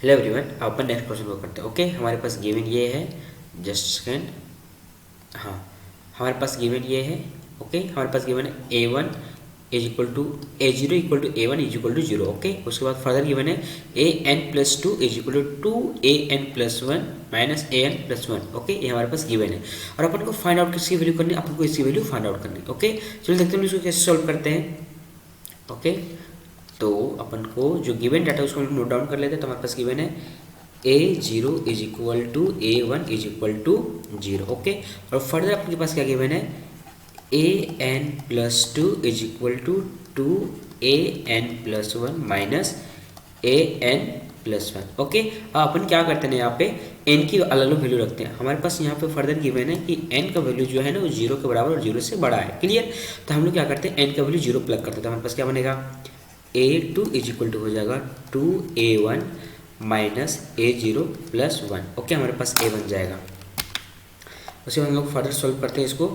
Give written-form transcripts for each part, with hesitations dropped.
Hello everyone, अपन next question को करते हैं। ओके, हमारे पास गिवन ये है, जस्ट सेकेंड। हाँ, हमारे पास गिवन ये है। ओके, हमारे पास गिवन है a1 is equal to a0 equal to a1 is equal to 0। Okay, उसके बाद फर्दर गिवन है an+2 is equal to 2an+1 minus an+1। Okay, ये हमारे पास गिवन है और अपन को फाइंड आउट किसकी वैल्यू करनी है, अपन को इसकी वैल्यू फाइंड आउट करनी है। ओके, चलो देखते हैं इसको कैसे सॉल्व करते हैं। ओके, तो अपन को जो गिवन डाटा उसको हम नोट डाउन कर लेते हैं। तो हमारे पास गिवन है a0 is equal to a1 is equal to 0। Okay, और फर्दर अपने पास क्या गिवन है an+2 is equal to 2an+1 minus an+1। Okay, अब अपन क्या करते हैं यहाँ पे n की अलग अलग वैल्यू रखते हैं। हमारे पास यहाँ पे फर्दर गिवन है कि n का वैल्यू जो है ना वो 0 के बराबर और 0 से बड़ा है। क्लियर? तो हम लोग क्या करते हैं n का वैल्यू 0 प्लग करते हैं। तो हमारे पास क्या बनेगा a2 इज इक्वल टू हो जाएगा 2a1 minus a0 plus 1। Okay, हमारे पास a बन जाएगा। उसे हम लोग फर्दर सॉल्व करते हैं इसको।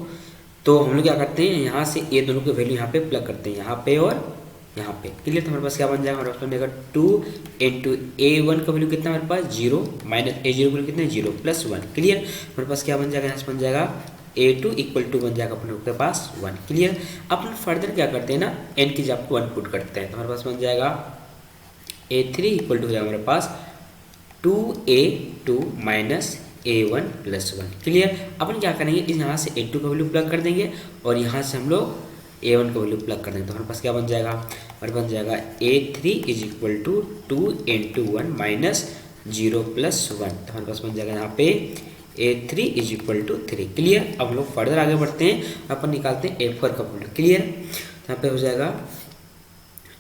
तो हम लोग क्या करते हैं यहाँ से ये दोनों की वैल्यू यहाँ पे प्लग करते हैं, यहाँ पे और यहाँ पे। क्लियर? तो हमारे पास क्या बन जाएगा, हमारे पास बनेगा 2 इंटू a1 का वैल्यू कितना हमारे पास 0 माइनस a0 का वैल्यू कितना 0 प्लस 1। क्लियर? हमारे पास क्या बन जाएगा, यहाँ से बन जाएगा a2 इक्वल टू बन जाएगा अपने के पास 1। क्लियर? अपन फर्दर क्या करते हैं ना n की जगह 1 पुट करते हैं। तो हमारे पास बन जाएगा a3 इक्वल टू हो जाएगा हमारे पास 2a2 minus a1 plus 1। Clear? अपन क्या करेंगे, इस यहाँ से a2 का वैल्यू प्लग कर देंगे और यहाँ से हम लोग a1 का वैल्यू प्लग कर देंगे। तो हमारे पास क्या बन जाएगा, हमारे बन जाएगा a3 is equal to 2 into 1 minus 0 plus 1। तो हमारे पास बन जाएगा यहाँ पे a3 is equal to 3। Clear? अब हम लोग फर्दर आगे बढ़ते हैं, अपन निकालते हैं a4 का वैल्यू। क्लियर? यहाँ पे हो जाएगा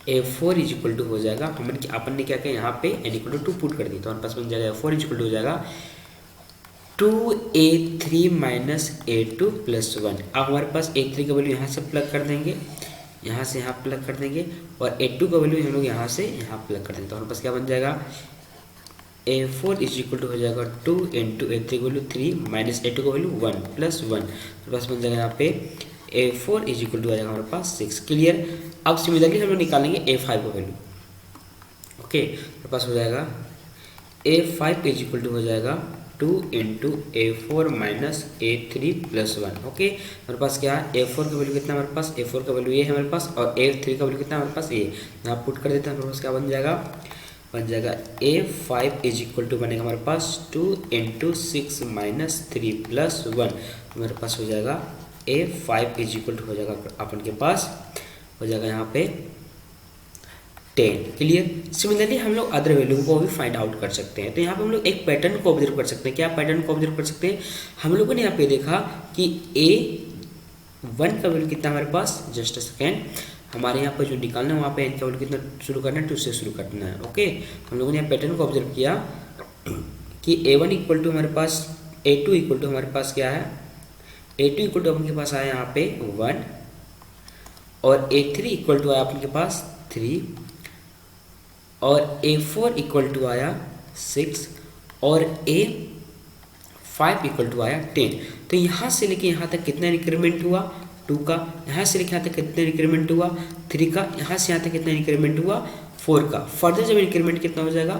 a4 इज इक्वल टू हो जाएगा, अपन ने क्या किया यहाँ पे n इक्वल टू 2 पुट कर दी। तो हमारे पास बन जाएगा a4 इज इक्वल टू हो जाएगा 2a3 माइनस a2 प्लस 1। अब हमारे पास a3 का वैल्यू यहाँ से प्लग कर देंगे, यहाँ से यहाँ प्लग कर देंगे और a2 का वैल्यू हम लोग यहाँ से यहाँ प्लग कर देंगे। तो हमारे पास क्या बन जाएगा a4 इज इक्वल टू हो जाएगा 2 इंटू a3 का वैल्यू 3 माइनस a2 का वैल्यू 1 प्लस 1। हमारे पास बन जाएगा यहाँ पे a4 इज इक्वल टू आ जाएगा हमारे पास 6। क्लियर? अब सिमिलरली हम लोग निकालेंगे a5 का वैल्यू। ओके, हमारे पास हो जाएगा a5 इज इक्वल टू हो जाएगा 2 into a4 minus a3 plus 1। Okay, हमारे पास क्या है a4 का वैल्यू कितना हमारे पास, a4 का वैल्यू ये है हमारे पास और a3 का वैल्यू कितना हमारे पास ये। यहाँ पुट कर देते हैं, हमारे पास क्या बन जाएगा a5 इज इक्वल टू बनेगा हमारे पास 2 इंटू 6 माइनस 3 प्लस 1। हमारे पास हो जाएगा a5 इज इक्वल टू हो जाएगा अपन के पास हो जाएगा यहाँ पे 10। क्लियर? सिमिलरली हम लोग अदर वैल्यू को भी फाइंड आउट कर सकते हैं। तो यहाँ पे हम लोग एक पैटर्न को ऑब्जर्व कर सकते हैं। क्या पैटर्न को ऑब्जर्व कर सकते हैं, हम लोगों ने यहाँ पे देखा कि a1 का वैल्यू कितना हमारे पास, जस्ट सेकेंड, हमारे यहाँ पर जो निकालना है वहाँ पे n का वैल्यू कितना शुरू करना है, 2 से शुरू करना है। ओके, हम लोगों ने यहाँ पैटर्न को ऑब्जर्व किया कि a1 इक्वल टू हमारे पास a2 इक्वल टू हमारे पास क्या है, a2 इक्वल टू अपने पास आया यहाँ पे 1 और a3 इक्वल टू आया अपने पास 3 और a4 इक्वल टू आया 6 और a5 इक्वल टू आया 10। तो यहाँ से लेके यहाँ तक कितना इंक्रीमेंट हुआ 2 का, यहाँ से लेके यहाँ तक कितना इंक्रीमेंट हुआ 3 का, यहाँ से यहाँ तक कितना इंक्रीमेंट हुआ 4 का। फर्दर जब इंक्रीमेंट कितना हो जाएगा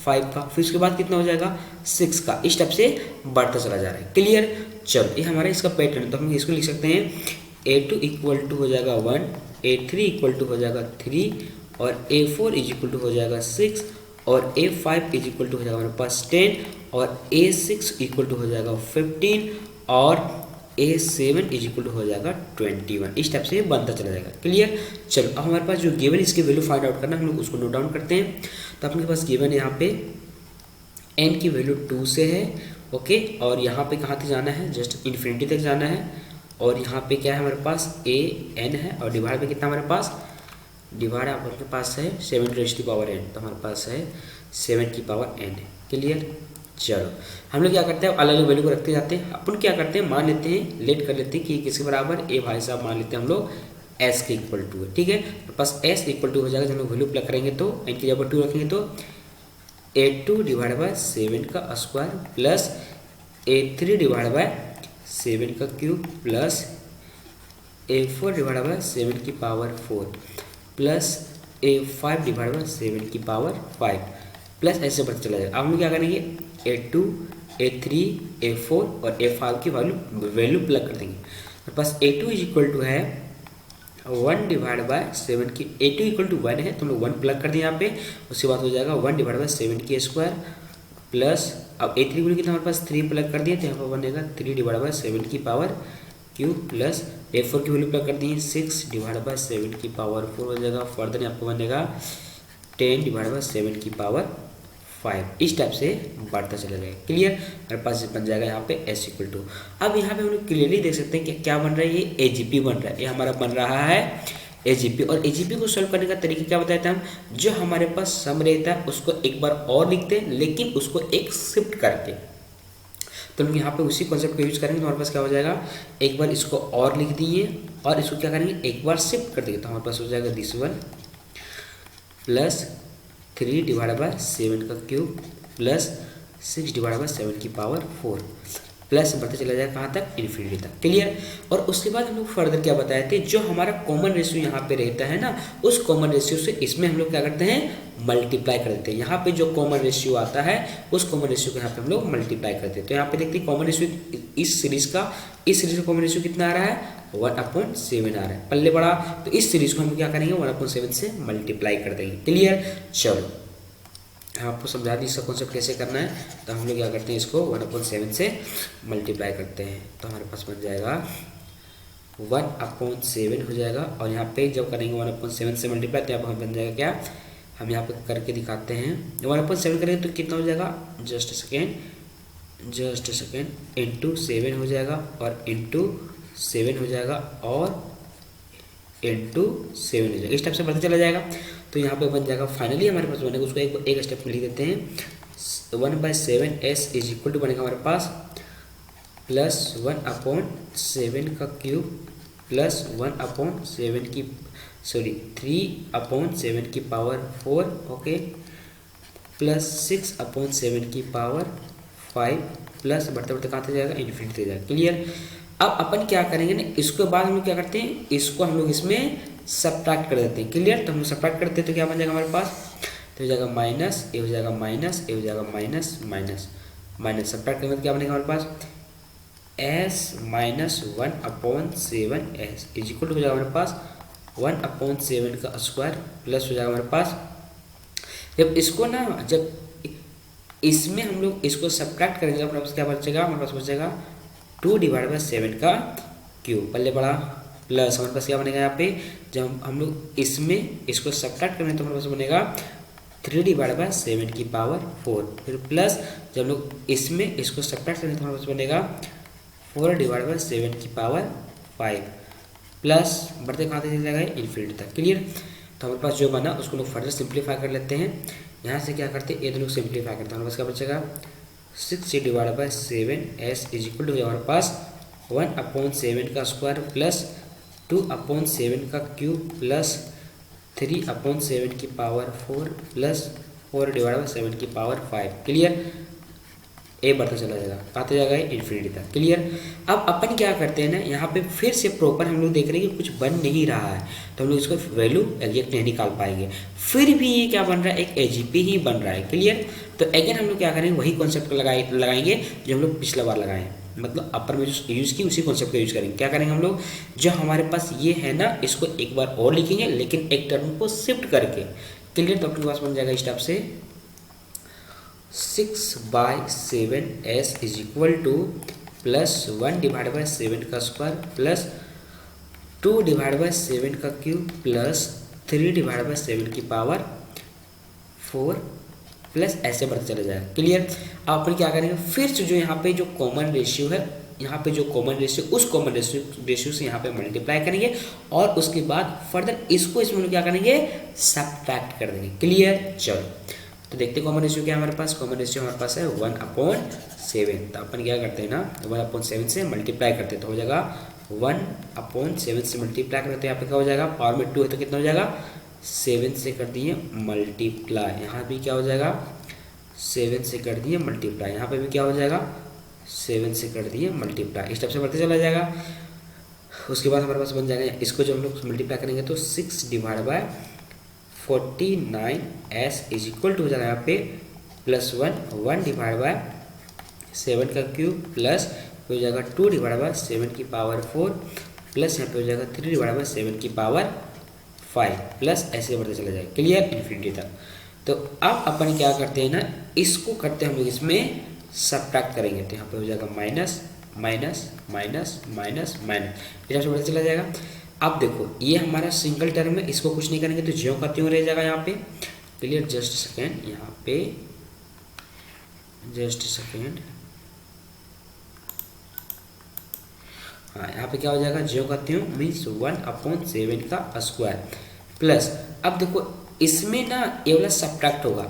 5 का, फिर उसके बाद कितना हो जाएगा 6 का। इस टाइप से बढ़ता चला जा रहा है। क्लियर? चलो, ये हमारा इसका पैटर्न है। तो हम इसको लिख सकते हैं a2 इक्वल टू हो जाएगा 1, a3 इक्वल टू हो जाएगा 3 और a4 इज इक्वल टू हो जाएगा 6 और a5 इज इक्वल टू हो जाएगा हमारे पास 10 और a6 इक्वल टू हो जाएगा 15 और a7 इज इक्वल टू हो जाएगा 21। इस टाइप से ये बनता चला जाएगा। क्लियर? चलो, अब हमारे पास जो गिवन इसकी वैल्यू फाइंड आउट करना, हम लोग उसको नोट डाउन करते हैं। तो अपने पास गिवन यहाँ पे n की वैल्यू 2 से है। ओके, और यहाँ पे कहाँ तक जाना है, जस्ट इन्फिनिटी तक जाना है। और यहाँ पे क्या है हमारे पास an है और डिवाइड पे कितना हमारे पास, डिवाइड आपके पास है 7 रेज़ टू पावर n। तो हमारे पास है 7 की पावर n। क्लियर? चलो, हम लोग क्या करते हैं अलग अलग वैल्यू को रखते जाते हैं। अपन क्या करते हैं मान लेते हैं, लेट कर लेते हैं कि किसके बराबर a भाई साहब मान लेते हैं हम लोग s के इक्वल टू है। ठीक है, तो पास s इक्वल टू हो जाएगा, जब हम लोग वैल्यू प्लग करेंगे तो n की जगह 2 रखेंगे तो a2 डिवाइड बाय 7 का square plus a3 divide by 7 का cube plus a4 divide by 7 की power 4 plus a5 divide by 7 की पावर 5 प्लस ऐसे बढ़ते चला जाएगा। अब हम क्या करेंगे A2 A3 A4 और A5 की वैल्यू प्लग कर देंगे। हमारे पास A2 इज इक्वल टू है 1 डिवाइड बाय 7 की, A2 इक्वल टू 1 है तो हम लोग 1 प्लग कर दें यहाँ पे, उसके बाद हो जाएगा 1 डिवाइड बाय 7 की स्क्वायर प्लस, अब A3 इक्वल कितना हमारे पास 3 प्लग कर दिए तो यहाँ पर बनेगा 3 डिवाइड बाय 7 की पावर क्यूब प्लस A4 की वैल्यू प्लग कर दिए 6 डिवाइड बाय 7 की पावर 4 हो जाएगा। फर्दर यहाँ पर बनेगा 10 डिवाइड बाय 7 की पावर 5। इस टाइप से बढ़ता चला जाएगा। क्लियर, हमारे पास बन जाएगा यहाँ पे S इक्वल टू। अब यहाँ पे हम लोग क्लियरली देख सकते हैं कि क्या बन रहा है, ये AGP बन रहा है, ये हमारा बन रहा है AGP। और AGP को सॉल्व करने का तरीका क्या बताया था हम, जो हमारे पास सम रहता है उसको एक बार और लिखते हैं लेकिन उसको एक शिफ्ट करके। तो हम यहाँ पे उसी कॉन्सेप्ट को यूज करेंगे तो हमारे पास क्या हो जाएगा, एक बार इसको और लिख दिए और इसको क्या करेंगे एक बार शिफ्ट कर देंगे तो हमारे पास हो जाएगा this one plus 3 divide by 7 का क्यूब प्लस 6 डिवाइड बाय 7 की पावर 4 प्लस बढ़ते चला जाएगा कहाँ तक, इन्फिनिटी तक। क्लियर। और उसके बाद हम लोग फर्दर क्या बताए थे, जो हमारा कॉमन रेशियो यहाँ पे रहता है ना, उस कॉमन रेशियो से इसमें हम लोग क्या करते हैं मल्टीप्लाई कर देते हैं। यहाँ पे जो कॉमन रेशियो आता है उस कॉमन रेशियो को यहाँ पे हम लोग मल्टीप्लाई करते हैं। तो यहाँ पे देखते हैं कॉमन रेशियो इस सीरीज का कॉमन रेशियो कितना आ रहा है, 1/7 आ रहा है, पल्ले बड़ा। तो इस सीरीज को हम क्या करेंगे 1/7 से मल्टीप्लाई कर देंगे। क्लियर। चलो आपको समझा दी इसका कॉन्सेप्ट कैसे करना है। तो हम लोग क्या करते हैं, इसको 1/7 से मल्टीप्लाई करते हैं तो हमारे पास बन जाएगा 1/7 हो जाएगा। और यहाँ पे जब करेंगे 1/7 से मल्टीप्लाई तो यहाँ पर बन जाएगा क्या, हम यहाँ पे करके दिखाते हैं। 1/7 करेंगे तो कितना हो जाएगा, जस्ट अ सेकेंड इंटू 7 हो जाएगा और इंटू 7 हो जाएगा और इंटू 7 हो जाएगा। इस टाइप से बढ़ते चला जाएगा। तो यहाँ पे बन जाएगा फाइनली हमारे पास बनेगा, उसको एक स्टेप में लिख देते हैं 1/7 S इज इक्वल टू बनेगा हमारे पास प्लस 1/7 का क्यूब प्लस 3/7 की पावर 4 ओके प्लस 6/7 की पावर 5 प्लस बढ़ते बढ़ते कहाँ तक जाएगा, इन्फिनिटी तक जाएगा। क्लियर। अब अपन क्या करेंगे ना, इसके बाद हम लोग क्या करते हैं, इसको हम लोग इसमें सब्ट्रैक्ट कर देते हैं। क्लियर। तो हम लोग सब्ट्रैक्ट करते हैं तो क्या बन जाएगा हमारे पास, तो हो जाएगा माइनस, ये हो जाएगा माइनस, ये हो जाएगा माइनस माइनस माइनस। सब्ट्रैक्ट करने में क्या बनेगा हमारे पास, S minus 1/7 S is equal to हो जाएगा हमारे पास 1/7 का स्क्वायर प्लस हो जाएगा हमारे पास, जब इसको ना जब इसमें हम लोग इसको सब्ट्रैक्ट करेंगे हमारे पास क्या बचेगा, हमारे पास बचेगा 2 डिवाइड बाय 7 का क्यूब पल्ले बड़ा प्लस हमारे पास क्या बनेगा यहाँ पे, जब हम लोग इसमें इसको सब्ट्रैक्ट करेंगे तो हमारे पास बनेगा 3 डिवाइड बाय 7 की पावर 4 फिर प्लस जब हम लोग इसमें इसको सब्ट्रैक्ट करेंगे तो हमारे पास बनेगा 4 डिवाइड बाय 7 की पावर 5 प्लस बढ़ते कहाँ तक जाएगा इन्फिनिटी तक। क्लियर। तो हमारे पास जो बना उसको लोग फर्दर सिंप्लीफाई कर लेते हैं। यहाँ से क्या करते हैं, ये दोनों सिंप्लीफाई करते हैं, हमारे पास क्या बचेगा 6 divide by 7 S is equal to हमारे पास 1/7 का स्क्वायर प्लस 2/7 का क्यूब प्लस 3/7 की पावर 4 प्लस 4 डिवाइड बाय 7 की पावर 5। क्लियर। ए बढ़ता चला जाएगा, आते जाएगा इन्फिनिटी तक। क्लियर। अब अपन क्या करते हैं ना, यहाँ पे फिर से प्रॉपर हम लोग देख रहे हैं कि कुछ बन नहीं रहा है तो हम लोग इसको वैल्यू एग्जैक्ट नहीं निकाल पाएंगे, फिर भी ये क्या बन रहा है, एक AGP ही बन रहा है। क्लियर। तो अगेन हम लोग क्या करेंगे, वही कॉन्सेप्ट लगाएंगे जो हम लोग पिछला बार लगाए, मतलब अपर में जो यूज़ की उसी कॉन्सेप्ट का यूज करेंगे। क्या करेंगे हम लोग, जो हमारे पास ये है ना इसको एक बार और लिखेंगे लेकिन एक टर्म को शिफ्ट करके। क्लियर। तो अपने पास बन जाएगा इस टाइप से 6/7 S is equal two plus 1 divide by 7 का स्क्वायर प्लस 2 डिवाइड बाय 7 का क्यूब प्लस 3 डिवाइड बाय 7 की पावर 4 प्लस ऐसे बढ़ते चले जाएगा। क्लियर। अब अपन क्या करेंगे, फिर से जो यहाँ पे जो कॉमन रेशियो है, यहाँ पे जो कॉमन रेशियो उस कॉमन रेशियो से यहाँ पे मल्टीप्लाई करेंगे और उसके बाद फर्दर इसको इसमें क्या करेंगे सब्ट्रैक्ट कर देंगे। क्लियर। चलो तो देखते कॉमन रेशियो क्या है हमारे पास, कॉमन रेशियो हमारे पास है 1/7। तो अपन क्या करते हैं ना 1/7 से मल्टीप्लाई करते हैं तो हो जाएगा 1/7 से मल्टीप्लाई करते हैं, यहाँ पे क्या हो जाएगा पावर में 2 है तो कितना हो जाएगा 7 से कर दिए मल्टीप्लाई, यहाँ भी क्या हो जाएगा 7 से कर दिए मल्टीप्लाई, यहाँ पे भी क्या हो जाएगा 7 से कर दिए मल्टीप्लाई। इस टाइप से बढ़ते चला जाएगा। उसके बाद हमारे पास बन जाएगा, इसको जब हम लोग मल्टीप्लाई करेंगे तो 6 divide by 49 S is equal to हो जाएगा यहाँ पे प्लस 1 डिवाइड बाय 7 का क्यूब प्लस हो जाएगा 2 डिवाइड बाय 7 की पावर 4 प्लस यहाँ पे हो जाएगा 3 डिवाइड बाय 7 की पावर 5 प्लस ऐसे बढ़ते चला जाएगा क्लियर इन्फिनिटी तक। तो अब अपन क्या करते हैं ना, इसको करते हैं हम लोग इसमें सब्ट्रैक्ट करेंगे, तो यहाँ पे हो जाएगा minus minus minus minus minus, इस तरह से बढ़ते चला जाएगा। अब देखो ये हमारा सिंगल टर्म है, इसको कुछ नहीं करेंगे तो ज्यों का त्यों रह जाएगा यहाँ पे क्लियर। जस्ट सेकेंड, यहाँ पे जस्ट सेकेंड, हाँ यहाँ पे क्या हो जाएगा ज्यों का त्यों मीन्स 1/7 का स्क्वायर प्लस। अब देखो इसमें ना ये वाला सब्ट्रैक्ट होगा,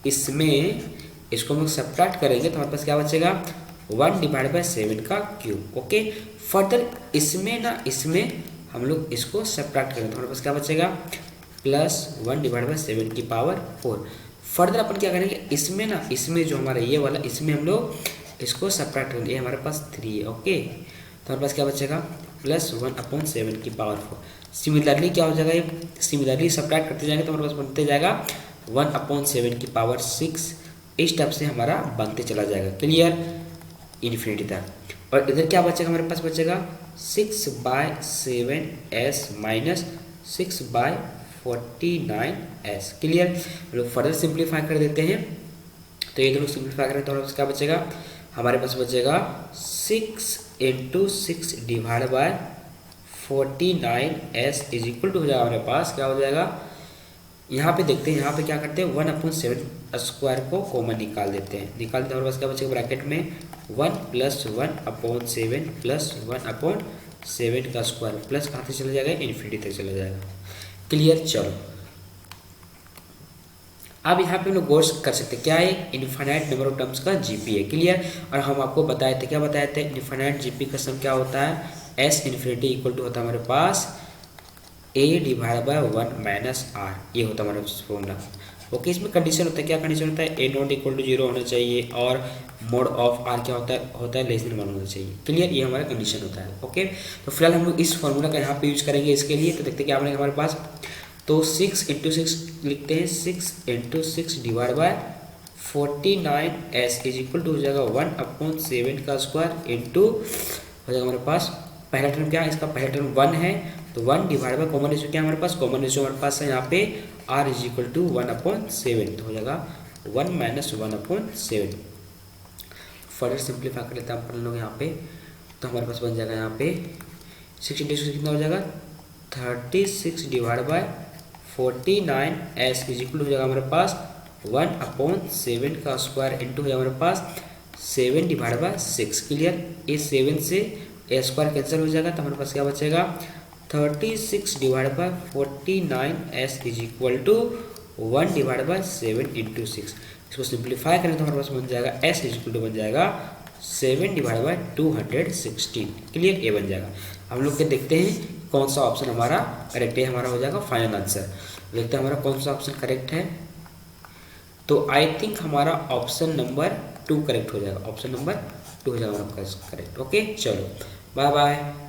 इसमें इसको हम लोग सब्ट्रैक्ट करेंगे तो हमारे पास क्या बचेगा 1 डिवाइड बाय 7 का क्यूब। ओके फर्दर इसमें ना, इसमें हम लोग इसको सब्ट्रैक्ट करेंगे तो हमारे पास क्या बचेगा प्लस 1 डिवाइड बाय 7 की पावर 4। फर्दर अपन क्या करेंगे इसमें ना, इसमें जो हमारा ये वाला इसमें हम लोग इसको सब्ट्रैक्ट करेंगे, ये हमारे पास 3 है। ओके तो हमारे पास क्या बचेगा प्लस 1/7 की पावर 4। सिमिलरली क्या हो जाएगा, ये सिमिलरली सब्ट्रैक्ट करते जाएंगे तो हमारे पास बनते जाएगा 1/7 की पावर 6। इस टाइप से हमारा बनते चला जाएगा क्लियर इन्फिनिटी तक। और इधर क्या बचेगा हमारे पास बचेगा 6/7s माइनस 6/49s क्लियर। लोग फर्दर सिंप्लीफाई कर देते हैं, तो ये लोग सिंप्लीफाई करें तो हमारे पास क्या बचेगा, हमारे पास बचेगा 6 × 6 divide by 49s is equal to हो जाएगा हमारे पास क्या हो जाएगा, यहाँ पे देखते हैं, यहाँ पे क्या करते हैं 1/7 स्क्वायर को कॉमन निकाल देते हैं, निकाल देते हैं हमारे पास क्या बचेगा ब्रैकेट में 1 + 1/7 प्लस 1/7 का स्क्वायर प्लस कहाँ से चला जाएगा इन्फिनिटी तक चला जाएगा क्लियर। चलो अब यहाँ पे हम लोग गौर कर सकते हैं क्या है इनफाइनाइट नंबर ऑफ टर्म्स का जीपी है क्लियर। और हम आपको बताए थे, क्या बताए थे, इनफाइनाइट जीपी का सम क्या होता है एस इन्फिनिटी इक्वल टू होता है हमारे पास a divide by 1 minus r, ये होता है हमारा फॉर्मूला। ओके इसमें कंडीशन होता है, क्या कंडीशन होता है a नॉट इक्वल टू 0 होना चाहिए और मोड ऑफ r क्या होता है लेस देन 1 होना चाहिए क्लियर, ये हमारा कंडीशन होता है। ओके तो फिलहाल हम लोग इस फॉर्मूला का यहाँ पे यूज करेंगे इसके लिए, तो देखते हैं क्या बनेगा हमारे पास। तो 6 × 6 लिखते हैं, 6 × 6 divide by 49s is equal to हो जाएगा 1/7 का स्क्वायर इंटू हो जाएगा हमारे पास पहला टर्म क्या है, इसका पहला टर्म 1 है तो 1 डिवाइड बाय कॉमन रेशियो क्या है हमारे पास, कॉमन रेशियो हमारे पास है यहाँ पे r इज इक्वल टू 1/7 तो हो जाएगा 1 - 1/7। फर्दर सिंप्लीफाई कर लेते हैं अपन लोग यहाँ पे, तो हमारे पास बन जाएगा यहाँ पे 6 × 6 कितना हो जाएगा 36 divide by 49s is equal हो जाएगा हमारे पास 1/7 का स्क्वायर इंटू हो जाएगा हमारे पास 7 डिवाइड बाय 6 क्लियर। ये 7 से ए स्क्वायर कैंसिल हो जाएगा तो हमारे पास क्या बचेगा 36 divide by 49s is equal to 1 divide by 7 × 6। इसको सिंप्लीफाई करें तो हमारे पास बन जाएगा s इज इक्वल टू बन जाएगा 7 डिवाइड बाय 216 क्लियर, ये बन जाएगा। हम लोग के देखते हैं कौन सा ऑप्शन हमारा करेक्ट है, हमारा हो जाएगा फाइनल आंसर। देखते हैं हमारा कौन सा ऑप्शन करेक्ट है, तो आई थिंक हमारा ऑप्शन नंबर 2 करेक्ट हो जाएगा, ऑप्शन नंबर 2 हो जाएगा हमारा करेक्ट। ओके चलो बाय बाय।